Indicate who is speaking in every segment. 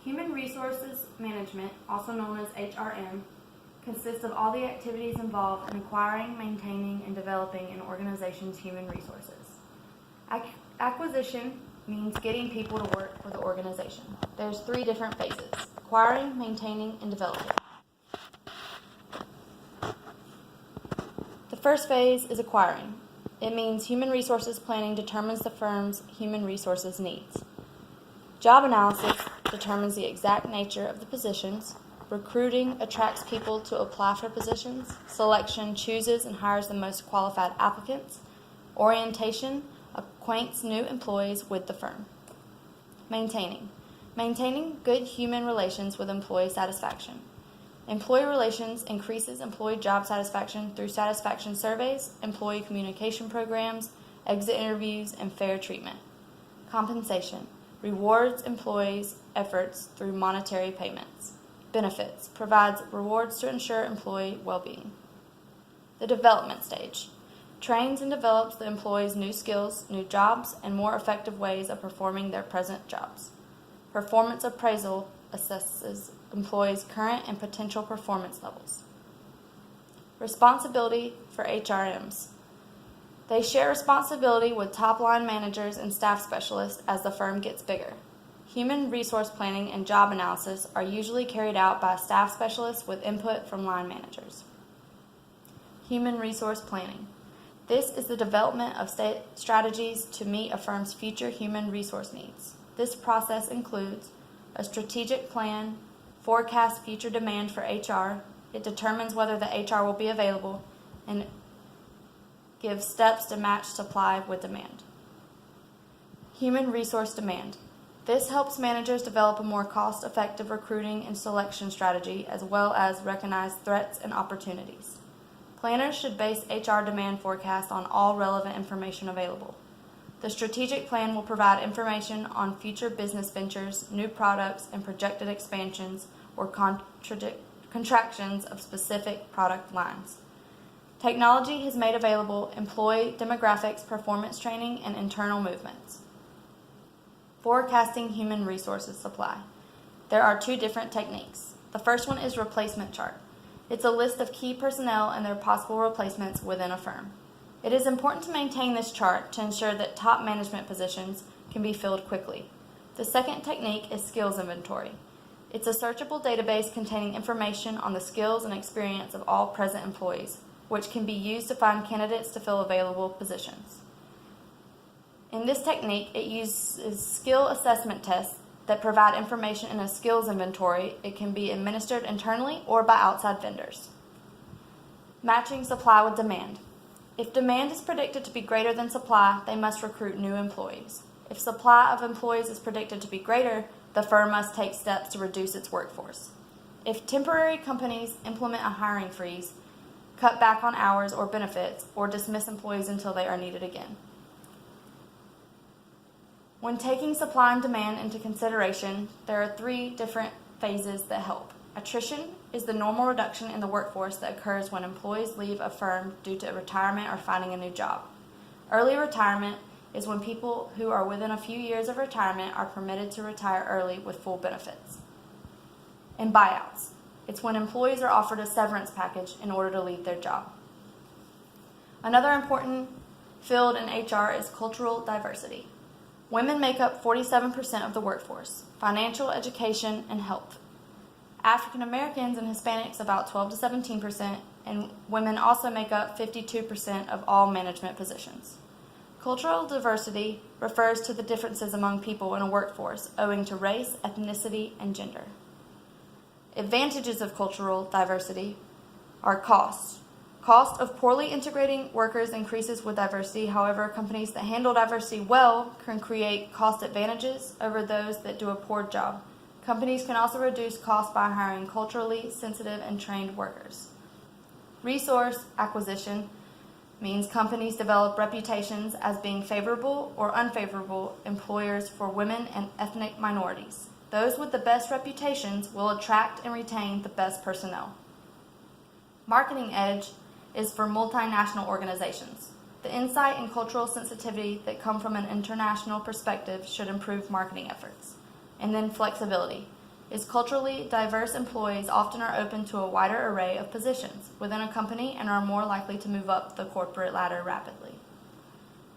Speaker 1: Human Resources Management, also known as HRM, consists of all the activities involved in acquiring, maintaining, and developing an organization's human resources. Acquisition means getting people to work for the organization. There's 3 different phases: acquiring, maintaining, and developing. The first phase is acquiring. It means human resources planning determines the firm's human resources needs. Job analysis determines the exact nature of the positions. Recruiting attracts people to apply for positions. Selection chooses and hires the most qualified applicants. Orientation acquaints new employees with the firm. Maintaining good human relations with employee satisfaction. Employee relations increases employee job satisfaction through satisfaction surveys, employee communication programs, exit interviews, and fair treatment. Compensation rewards employees' efforts through monetary payments. Benefits provides rewards to ensure employee well-being. The development stage trains and develops the employees' new skills, new jobs, and more effective ways of performing their present jobs. Performance appraisal assesses employees' current and potential performance levels. Responsibility for HRMs. They share responsibility with top-line managers and staff specialists as the firm gets bigger. Human resource planning and job analysis are usually carried out by staff specialists with input from line managers. Human resource planning. This is the development of strategies to meet a firm's future human resource needs. This process includes a strategic plan, forecasts future demand for HR. It determines whether the HR will be available, and gives steps to match supply with demand. Human resource demand. This helps managers develop a more cost-effective recruiting and selection strategy, as well as recognize threats and opportunities. Planners should base HR demand forecasts on all relevant information available. The strategic plan will provide information on future business ventures, new products, and projected expansions or contractions of specific product lines. Technology has made available employee demographics, performance training, and internal movements. Forecasting human resources supply. There are 2 different techniques. The first one is replacement chart. It's a list of key personnel and their possible replacements within a firm. It is important to maintain this chart to ensure that top management positions can be filled quickly. The second technique is skills inventory. It's a searchable database containing information on the skills and experience of all present employees, which can be used to find candidates to fill available positions. In this technique, it uses skill assessment tests that provide information in a skills inventory. It can be administered internally or by outside vendors. Matching supply with demand. If demand is predicted to be greater than supply, they must recruit new employees. If supply of employees is predicted to be greater, the firm must take steps to reduce its workforce. If temporary companies implement a hiring freeze, cut back on hours or benefits, or dismiss employees until they are needed again. When taking supply and demand into consideration, there are 3 different phases that help. Attrition is the normal reduction in the workforce that occurs when employees leave a firm due to retirement or finding a new job. Early retirement is when people who are within a few years of retirement are permitted to retire early with full benefits. And buyouts. It's when employees are offered a severance package in order to leave their job. Another important field in HR is cultural diversity. Women make up 47% of the workforce, financial, education, and health. African Americans and Hispanics about 12 to 17%, and women also make up 52% of all management positions. Cultural diversity refers to the differences among people in a workforce owing to race, ethnicity, and gender. Advantages of cultural diversity are cost. Cost of poorly integrating workers increases with diversity. However, companies that handle diversity well can create cost advantages over those that do a poor job. Companies can also reduce costs by hiring culturally sensitive and trained workers. Resource acquisition means companies develop reputations as being favorable or unfavorable employers for women and ethnic minorities. Those with the best reputations will attract and retain the best personnel. Marketing edge is for multinational organizations. The insight and cultural sensitivity that come from an international perspective should improve marketing efforts. And then flexibility. is culturally diverse employees often are open to a wider array of positions within a company and are more likely to move up the corporate ladder rapidly.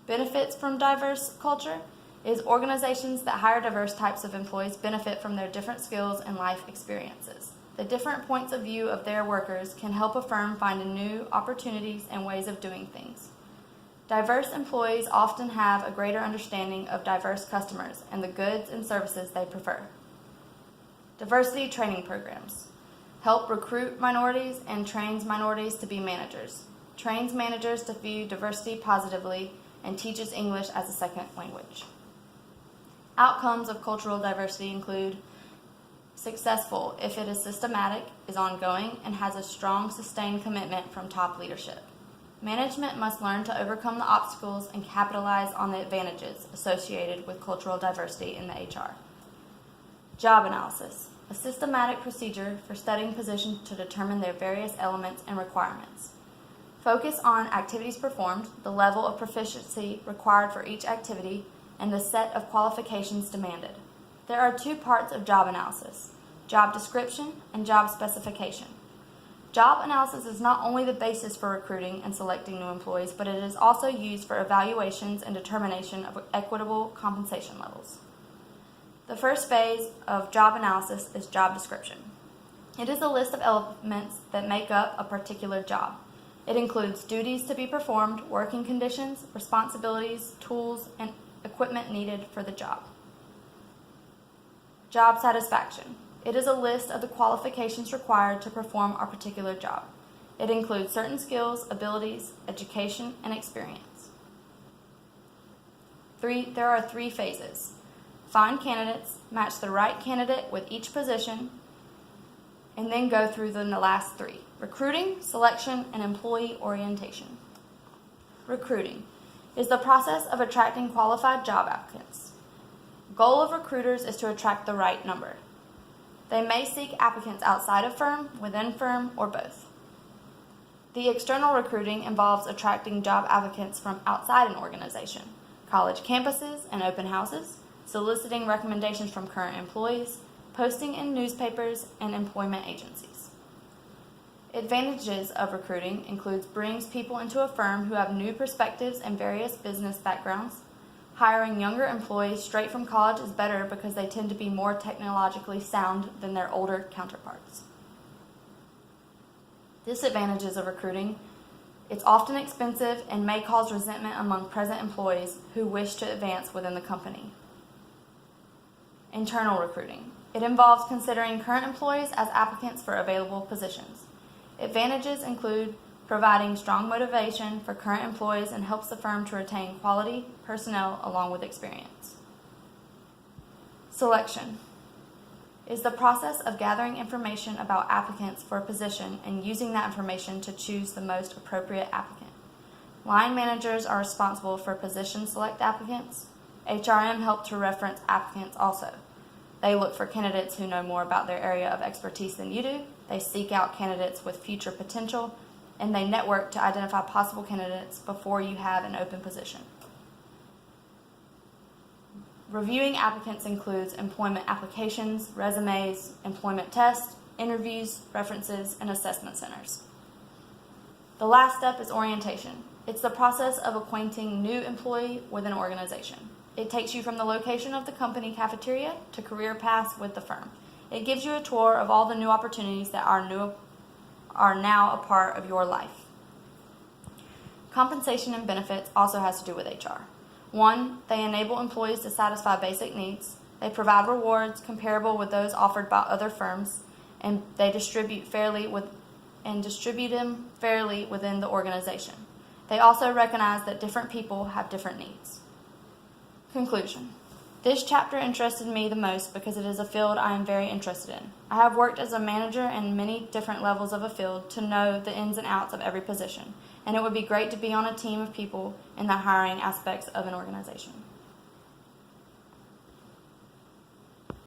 Speaker 1: Benefits from diverse culture is organizations that hire diverse types of employees benefit from their different skills and life experiences. The different points of view of their workers can help a firm find new opportunities and ways of doing things. Diverse employees often have a greater understanding of diverse customers and the goods and services they prefer. Diversity training programs help recruit minorities and trains minorities to be managers, trains managers to view diversity positively, and teaches English as a second language. Outcomes of cultural diversity include successful if it is systematic, is ongoing, and has a strong, sustained commitment from top leadership. Management must learn to overcome the obstacles and capitalize on the advantages associated with cultural diversity in the HR. Job analysis, a systematic procedure for studying positions to determine their various elements and requirements. Focus on activities performed, the level of proficiency required for each activity, and the set of qualifications demanded. There are two parts of job analysis: job description and job specification. Job analysis is not only the basis for recruiting and selecting new employees, but it is also used for evaluations and determination of equitable compensation levels. The first phase of job analysis is job description. It is a list of elements that make up a particular job. It includes duties to be performed, working conditions, responsibilities, tools, and equipment needed for the job. Job satisfaction. It is a list of the qualifications required to perform our particular job. It includes certain skills, abilities, education, and experience. There are three phases. Find candidates, match the right candidate with each position, and then go through the last three: recruiting, selection, and employee orientation. Recruiting is the process of attracting qualified job applicants. Goal of recruiters is to attract the right number. They may seek applicants outside of firm, within firm, or both. The external recruiting involves attracting job applicants from outside an organization, college campuses and open houses, soliciting recommendations from current employees, posting in newspapers, and employment agencies. Advantages of recruiting includes brings people into a firm who have new perspectives and various business backgrounds. Hiring younger employees straight from college is better because they tend to be more technologically sound than their older counterparts. Disadvantages of recruiting: it's often expensive and may cause resentment among present employees who wish to advance within the company. Internal recruiting: it involves considering current employees as applicants for available positions. Advantages include providing strong motivation for current employees and helps the firm to retain quality personnel along with experience. Selection is the process of gathering information about applicants for a position and using that information to choose the most appropriate applicant. Line managers are responsible for position select applicants. HRM help to reference applicants also. They look for candidates who know more about their area of expertise than you do. They seek out candidates with future potential, and they network to identify possible candidates before you have an open position. Reviewing applicants includes employment applications, resumes, employment tests, interviews, references, and assessment centers. The last step is orientation. It's the process of acquainting new employee with an organization. It takes you from the location of the company cafeteria to career paths with the firm. It gives you a tour of all the new opportunities that are now a part of your life. Compensation and benefits also has to do with HR. 1, they enable employees to satisfy basic needs. They provide rewards comparable with those offered by other firms, and they distribute them fairly within the organization. They also recognize that different people have different needs. Conclusion. This chapter interested me the most because it is a field I am very interested in. I have worked as a manager in many different levels of a field to know the ins and outs of every position, and it would be great to be on a team of people in the hiring aspects of an organization.